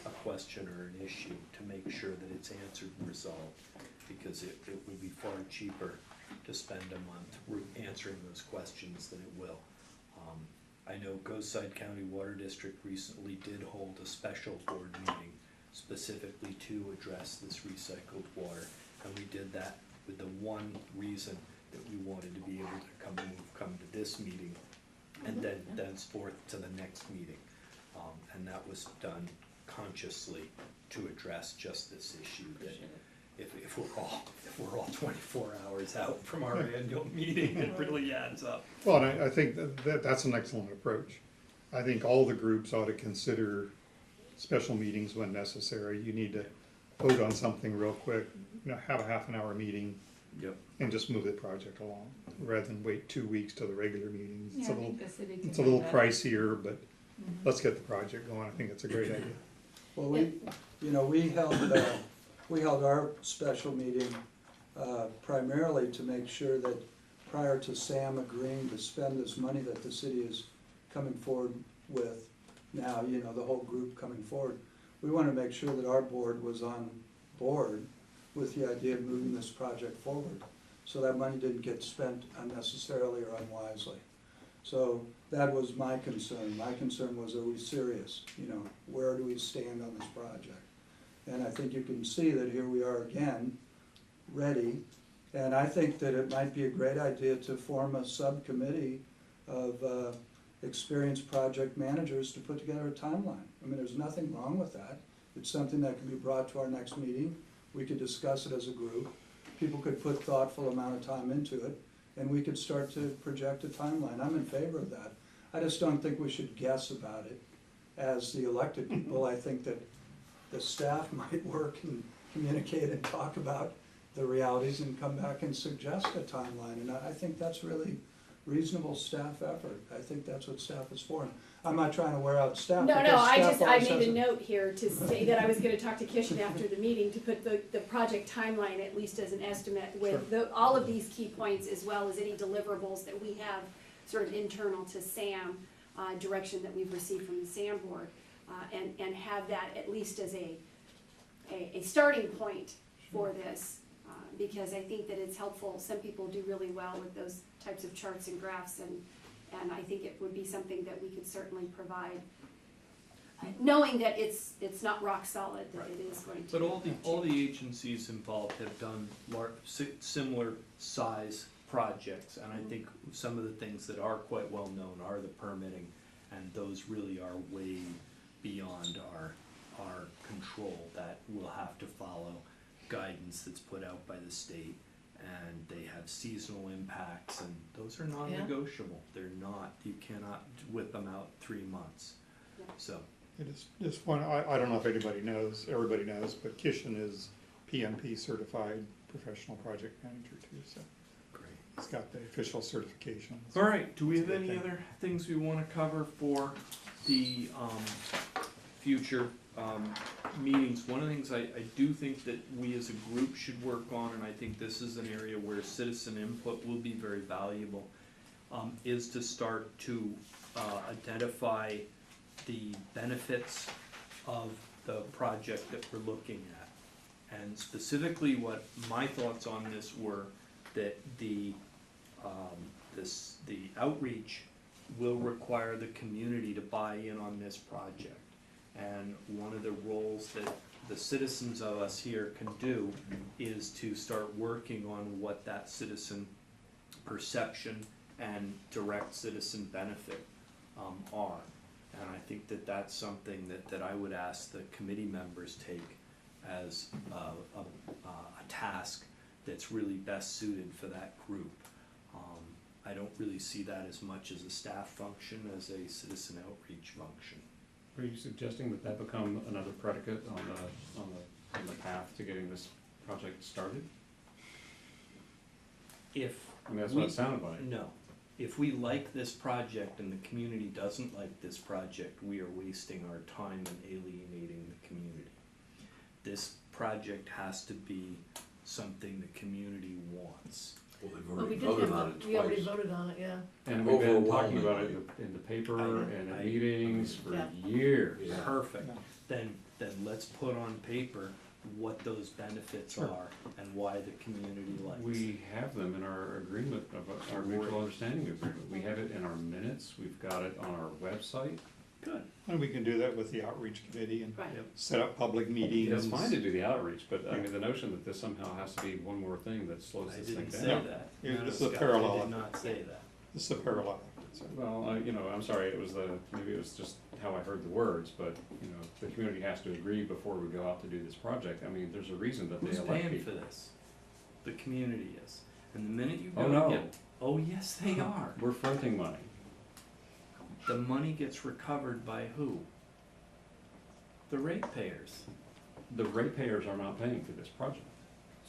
a question or an issue to make sure that it's answered and resolved, because it would be far cheaper to spend a month answering those questions than it will. I know Coastside County Water District recently did hold a special board meeting specifically to address this recycled water, and we did that with the one reason that we wanted to be able to come to this meeting and then thenceforth to the next meeting. And that was done consciously to address just this issue, that if we're all 24 hours out from our annual meeting, it really adds up. Well, and I think that's an excellent approach. I think all the groups ought to consider special meetings when necessary. You need to vote on something real quick, have a half an hour meeting. Yep. And just move the project along, rather than wait 2 weeks till the regular meetings. Yeah, I think the city can It's a do little that. pricier, but let's get the project going. I think it's a great idea. Well, we held our special meeting primarily to make sure that prior to Sam agreeing to spend this money that the city is coming forward with now, the whole group coming forward, we want to make sure that our board was on board with the idea of moving this project forward, so that money didn't get spent unnecessarily or unwisely. So that was my concern. My concern was, are we serious? Where do we stand on this project? And I think you can see that here we are again, ready. And I think that it might be a great idea to form a subcommittee of experienced project managers to put together a timeline. There's nothing wrong with that. It's something that can be brought to our next meeting. We could discuss it as a group. People could put thoughtful amount of time into it, and we could start to project a timeline. I'm in favor of that. I just don't think we should guess about it as the elected people. I think that the staff might work and communicate and talk about the realities and come back and suggest a timeline. And I think that's really reasonable staff effort. I think that's what staff is for. I'm not trying to wear out staff. No, because I staff always made has a note here to say that I was gonna talk to Kishan after the meeting to put the project timeline at least as an estimate with all of these key points, as well as any deliverables that we have sort of internal to SAM, direction that we've received from the SAM board, and have that at least as a starting point for this, because I think that it's helpful. Some people do really well with those types of charts and graphs, and I think it would be something that we could certainly provide, knowing that it's not rock solid, that it is going to. But all the agencies involved have done similar size projects, and I think some of the things that are quite well known are the permitting, and those really are way beyond our control. That we'll have to follow guidance that's put out by the state, and they have seasonal impacts, and those are non-negotiable. They're not, you cannot whip them out 3 months. So It is just one, I don't know if everybody knows, but Kishan is PMP certified professional project manager too, so great. he's got the official certifications. All right, do we have That's a any good other things we want to cover for the future meetings? One of the things I do think that we as a group should work on, and I think this is an area where citizen input will be very valuable, is to start to identify the benefits of the project that we're looking at. And specifically what my thoughts on this were that the outreach will require the community to buy in on this project. And one of the roles that the citizens of us here can do is to start working on what that citizen perception and direct citizen benefit are. And I think that that's something that I would ask the committee members take as a task that's really best suited for that group. I don't really see that as much as a staff function as a citizen outreach function. Are you suggesting that that become another predicate on the path to getting this project started? If I mean, that's what it sounded like. No. If we like this project and the community doesn't like this project, we are wasting our time and alienating the community. This project has to be something the community wants. Well, they've Well, already we did voted have, on it we already twice. voted on it, yeah. And we've been talking Overwhelmingly. about it in the paper and I- at meetings for Yeah. years. Yeah. Perfect. Then let's put on paper what those benefits Sure. are and why the community likes it. We have them in our agreement, of our mutual understanding agreement. We have it in our minutes, we've got it on our website. Good. And we can do that with the outreach committee and Right. set up public meetings. It's fine to do the outreach, but I mean, the notion that this somehow has to be one more thing that slows I this thing didn't say down. that. Yeah, No, this is a Scott, parallel. I did not say that. This is a parallel. So, Well, I'm sorry, maybe it was just how I heard the words, but, the community has to agree before we go out to do this project. I mean, there's a reason that they Who's elect paying for people. this? The community is. And the minute you Oh, go no. to get, oh, yes, they are. We're fronting money. The money gets recovered by who? The ratepayers. The ratepayers are not paying for this project.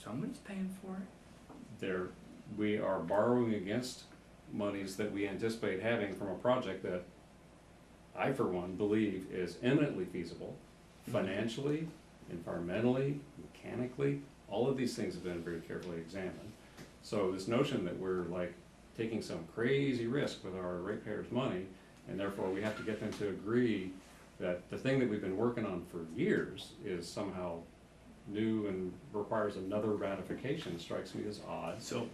Somebody's paying for it. We are borrowing against monies that we anticipate having from a project that I, for one, believe is eminently feasible, financially, environmentally, mechanically. All of these things have been very carefully examined. So this notion that we're like taking some crazy risk with our ratepayers' money, and therefore we have to get them to agree that the thing that we've been working on for years is somehow new and requires another ratification, strikes me as odd. So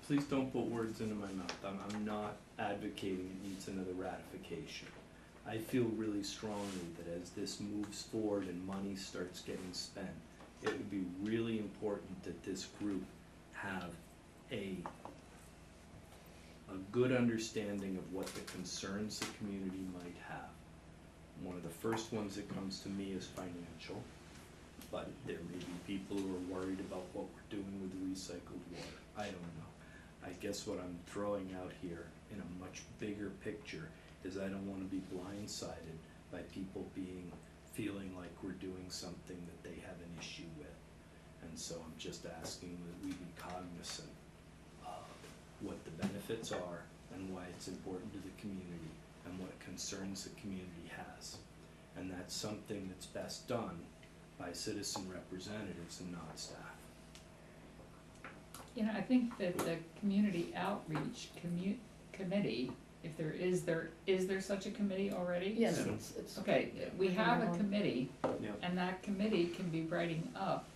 please don't put words into my mouth. I'm not advocating it needs another ratification. I feel really strongly that as this moves forward and money starts getting spent, it would be really important that this group have a good understanding of what the concerns the community might have. One of the first ones that comes to me is financial, but there may be people who are worried about what we're doing with the recycled water. I don't know. I guess what I'm throwing out here in a much bigger picture is I don't wanna be blindsided by people feeling like we're doing something that they have an issue with. And so I'm just asking that we be cognizant of what the benefits are and why it's important to the community and what concerns the community has. And that's something that's best done by citizen representatives and not staff. I think that the community outreach committee, if is there such a committee already? Yes, Yeah. it's. Okay, we have a committee, Yeah. and that committee can be writing up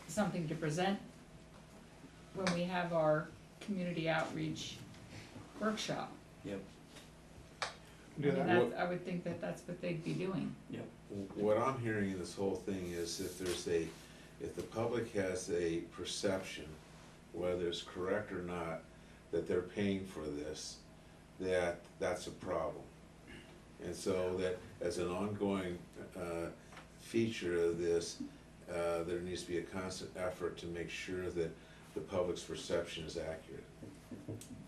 something to present when we have our community outreach workshop. Yep. do that. I would think that that's what they'd be doing. Yep. What I'm hearing in this whole thing is if the public has a perception, whether it's correct or not, that they're paying for this, that's a problem. And so that as an ongoing feature of this, there needs to be a constant effort to make sure that the public's perception is accurate.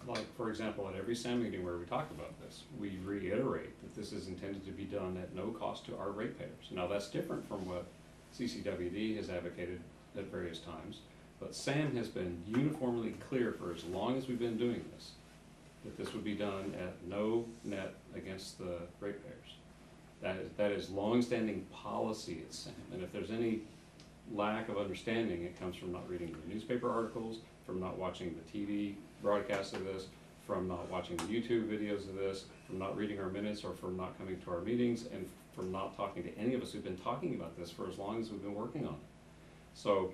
Like, for example, at every SAM meeting where we talk about this, we reiterate that this is intended to be done at no cost to our ratepayers. Now, that's different from what CCWD has advocated at various times, but SAM has been uniformly clear for as long as we've been doing this, that this would be done at no net against the ratepayers. That is longstanding policy at SAM, and if there's any lack of understanding, it comes from not reading the newspaper articles, from not watching the TV broadcast of this, from not watching the YouTube videos of this, from not reading our minutes, or from not coming to our meetings, and for not talking to any of us who've been talking about this for as long as we've been working on it. So,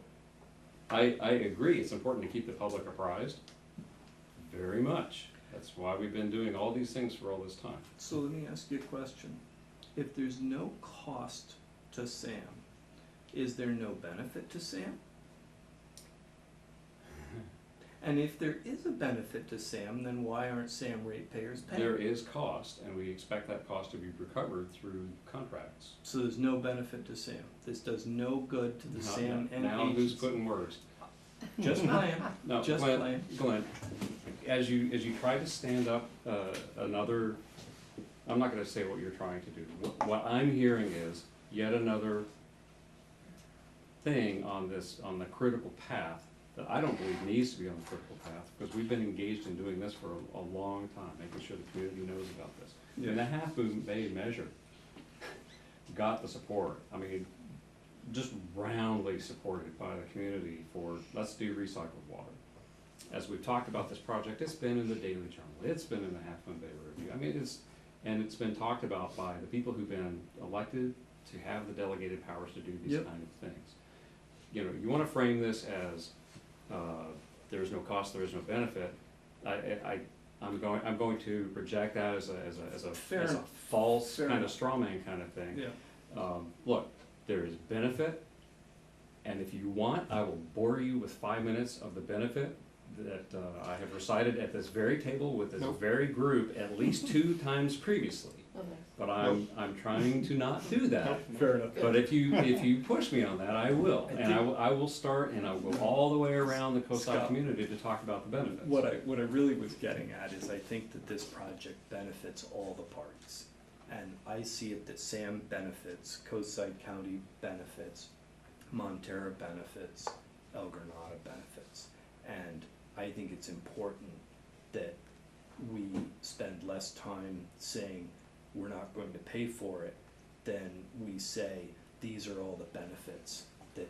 I agree, it's important to keep the public apprised, very much. That's why we've been doing all these things for all this time. So let me ask you a question. If there's no cost to Sam, is there no benefit to Sam? And if there is a benefit to Sam, then why aren't Sam ratepayers paying? There is cost, and we expect that cost to be recovered through contracts. So there's no benefit to Sam. This does no good to the Now- Sam and Now who's agency. putting words? Just playing, No, just Glenn, playing. Glenn, as you try to stand up another, I'm not gonna say what you're trying to do. What I'm hearing is yet another thing on the critical path that I don't believe needs to be on the critical path, because we've been engaged in doing this for a long time, making sure the community knows about this. And the Half Moon Bay measure got the support, I mean, just roundly supported by the community for, let's do recycled water. As we've talked about this project, it's been in the Daily Journal, it's been in the Half Moon Bay Review, I mean, it's been talked about by the people who've been elected to have the delegated powers to do these Yep. kind of things. You know, you wanna frame this as, there's no cost, there is no benefit, I'm going to reject that as a Fair as a enough. false Fair kind of enough. straw man kind of thing. Yeah. Look, there is benefit, and if you want, I will bore you with 5 minutes of the benefit that I have recited at this very table with this very group at least 2 times previously. Okay. But I'm trying to not do that. Fair enough. But if you push me on that, I will, I and I will start, and I'll go all the way around the Coastside Scott, community to talk about the benefits. What I really was getting at is I think that this project benefits all the parties. And I see it that Sam benefits, Coastside County benefits, Montera benefits, El Granada benefits. And I think it's important that we spend less time saying we're not going to pay for it than we say these are all the benefits that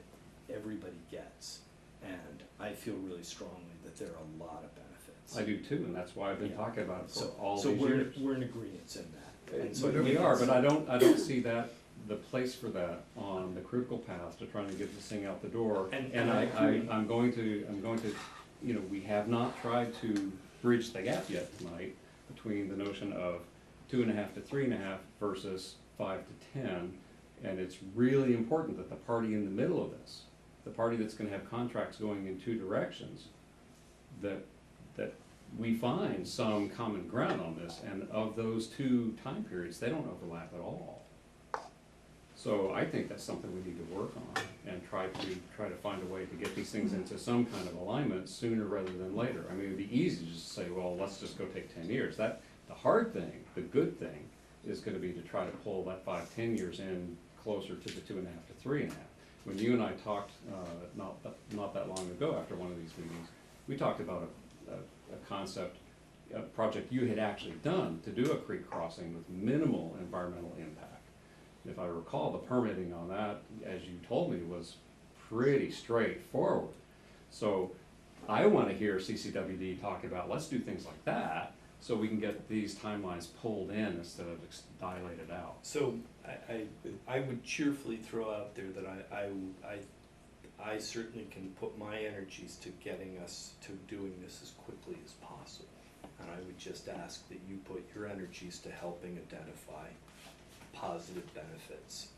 everybody gets. And I feel really strongly that there are a lot of benefits. I do too, and that's why I've been Yeah. talking about it for So, all so these we're, years. we're in agreement in that. And so We are, but I don't see that, the place for that on the critical path to trying to get this thing out the door. And I agree. I'm going to, you know, we have not tried to bridge the gap yet tonight between the notion of 2.5 to 3.5 versus 5 to 10. And it's really important that the party in the middle of this, the party that's gonna have contracts going in 2 directions, that we find some common ground on this, and of those 2 time periods, they don't overlap at all. So I think that's something we need to work on and try to find a way to get these things into some kind of alignment sooner rather than later. I mean, it'd be easy to just say, well, let's just go take 10 years. The hard thing, the good thing, is gonna be to try to pull that 5-10 years in closer to the 2.5 to 3.5. When you and I talked, not that long ago after one of these meetings, we talked about a concept, a project you had actually done to do a creek crossing with minimal environmental impact. If I recall, the permitting on that, as you told me, was pretty straightforward. So I wanna hear CCWD talk about, let's do things like that, so we can get these timelines pulled in instead of dilated out. So I would cheerfully throw out there that I certainly can put my energies to getting us to doing this as quickly as possible. And I would just ask that you put your energies to helping identify positive benefits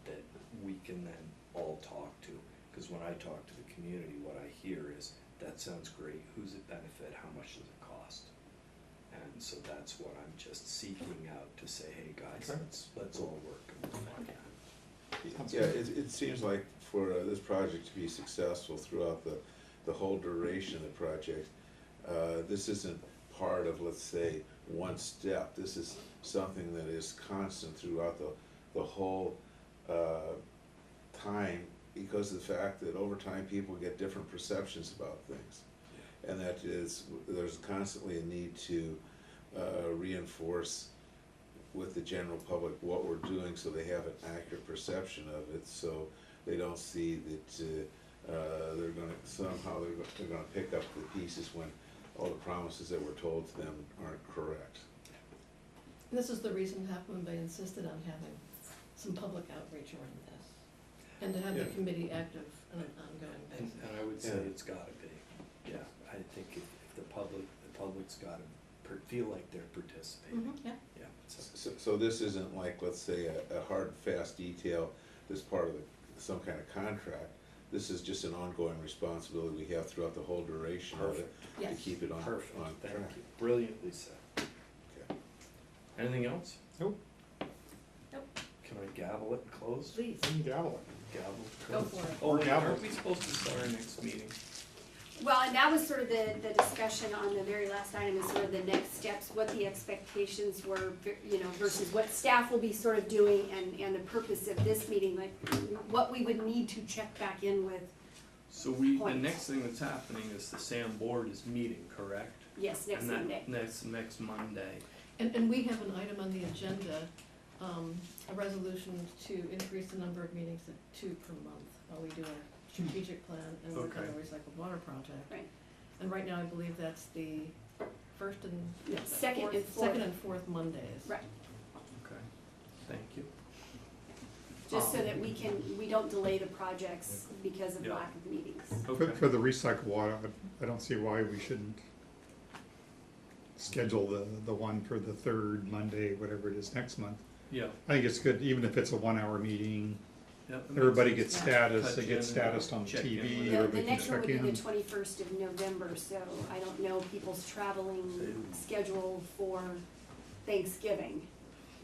that we can then all talk to. Because when I talk to the community, what I hear is, that sounds great, who's it benefit, how much does it cost? And so that's what I'm just seeking out to say, hey guys, let's all work and find that. Yeah, it seems like for this project to be successful throughout the whole duration of the project, this isn't part of, let's say, one step. This is something that is constant throughout the whole time, because of the fact that over time people get different perceptions about things. And that is, there's constantly a need to reinforce with the general public what we're doing, so they have an accurate perception of it, so they don't see that they're gonna pick up the pieces when all the promises that were told to them aren't correct. This is the reason Half Moon Bay insisted on having some public outreach around this. And to have the Yeah. committee active on an ongoing basis. And I would say Yeah. it's gotta be, yeah, I think if the public's gotta feel like they're participating, Yeah. yeah. So this isn't like, let's say, a hard, fast detail that's part of some kind of contract. This is just an ongoing responsibility we have throughout the whole duration of it, to Yes. keep it on track. Perfect, thank you, brilliantly said. Okay. Anything else? Nope. Nope. Can I gavel it and close? Please, Gavel. Gavel. go close. for it. Oh, wait, gavel. aren't we supposed to start our next meeting? Well, and that was sort of the discussion on the very last item, is sort of the next steps, what the expectations were, you know, versus what staff will be sort of doing, and the purpose of this meeting, like, what we would need to check back in with. So the Points. next thing that's happening is the SAM board is meeting, correct? Yes, next And that- Monday. Next Monday. And we have an item on the agenda, a resolution to increase the number of meetings to 2 per month while we do a strategic plan and work on the Okay. recycled water project. Right. And right now, I believe that's the first and. No, second and fourth. Second and fourth Mondays. Right, Okay, thank you. just so that we don't delay the projects because of Yeah. lack of meetings. Okay. For the recycled water, I don't see why we shouldn't schedule the one for the third Monday, whatever it is, next month. Yeah. I think it's good, even if it's a 1-hour meeting, Yep, that makes everybody sense. gets Yeah. status, Touch they get in status on and check in TV, with- The everybody can next one check would be in. the 21st of November, so I don't know people's traveling schedule for Thanksgiving.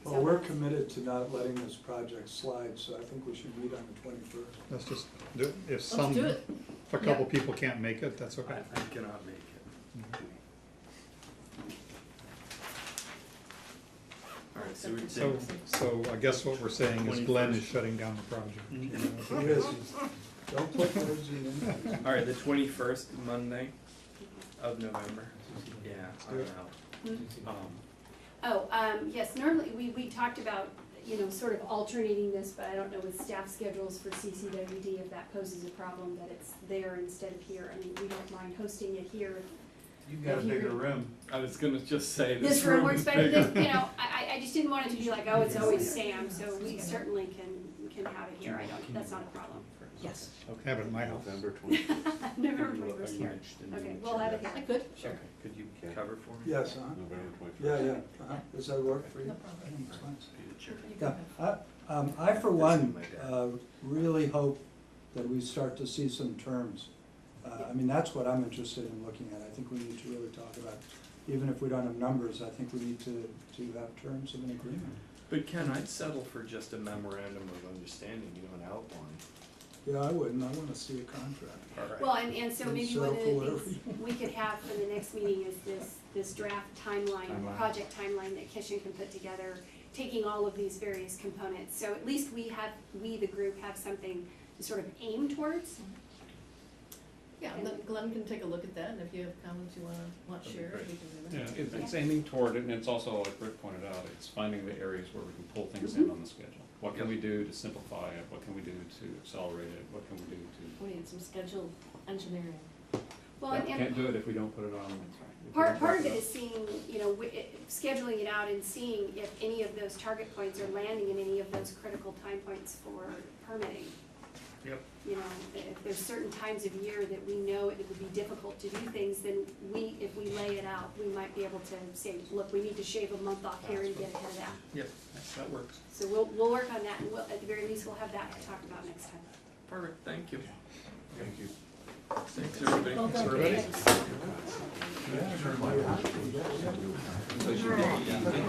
Well, we're committed to not letting this project slide, so I think we should meet on the 21st. Let's just do it. If Let's do it. if a couple people can't make it, that's I okay. cannot make it. Alright, so we So I guess what we're saying is Glenn is shutting down the project. He is, don't put words in him. Alright, the 21st, Monday of November. Yeah, I'm out. Yes, normally, we talked about, you know, sort of alternating this, but I don't know with staff schedules for CCWD if that poses a problem, that it's there instead of here. I mean, we don't mind hosting it here. You've got a bigger room. I was gonna just say This room works is better, this, you know, I just didn't want it to be like, oh, it's always Sam, so we certainly can have it here, that's not a problem. Yes. Have it at my house. November 20th. November 21st here. Okay, we'll have it I here. could. Okay, could you Okay. cover for me? Yes, November 21st. yeah, does that work for you? No problem. I think it's fine. Be the chair. You go Yeah, ahead. I for one, my dad. really hope that we start to see some terms. I mean, that's what I'm interested in looking at. I think we need to really talk about, even if we don't have numbers, I think we need to have terms of an agreement. But Ken, I'd settle for just a memorandum of understanding, you know, an outline. Yeah, I wouldn't, I wanna see a contract. Alright. Well, and so And maybe so one of for the whatever things you- we could have for the next meeting is this draft timeline, project timeline that Kishan can put together, taking all of these various components. So at least we, the group, have something to sort of aim towards. Yeah, and then Glenn can take a look at that, and if you have comments you want That'd be shared, great. we can do Yeah, that. it's aiming toward it, and it's also, like Rick pointed out, it's finding the areas where we can pull things in on the schedule. What can we do to simplify it? What can we do to accelerate it? What can we do to? We need some scheduled engineering. Well, Yeah, and can't do it if we don't put it on. part of it is seeing, you know, scheduling it out and seeing if any of those target points are landing in any of those critical time points for permitting. Yep. You know, if there's certain times of year that we know it would be difficult to do things, then if we lay it out, we might be able to say, look, we need to shave a month off here and get ahead of that. Yep, that works. So we'll work on that, and at the very least, we'll have that to talk about next time. Perfect, thank you. Thank you. Thanks, everybody. Well done. Everybody. Thanks. Yeah, sure, why not? Yeah, yeah.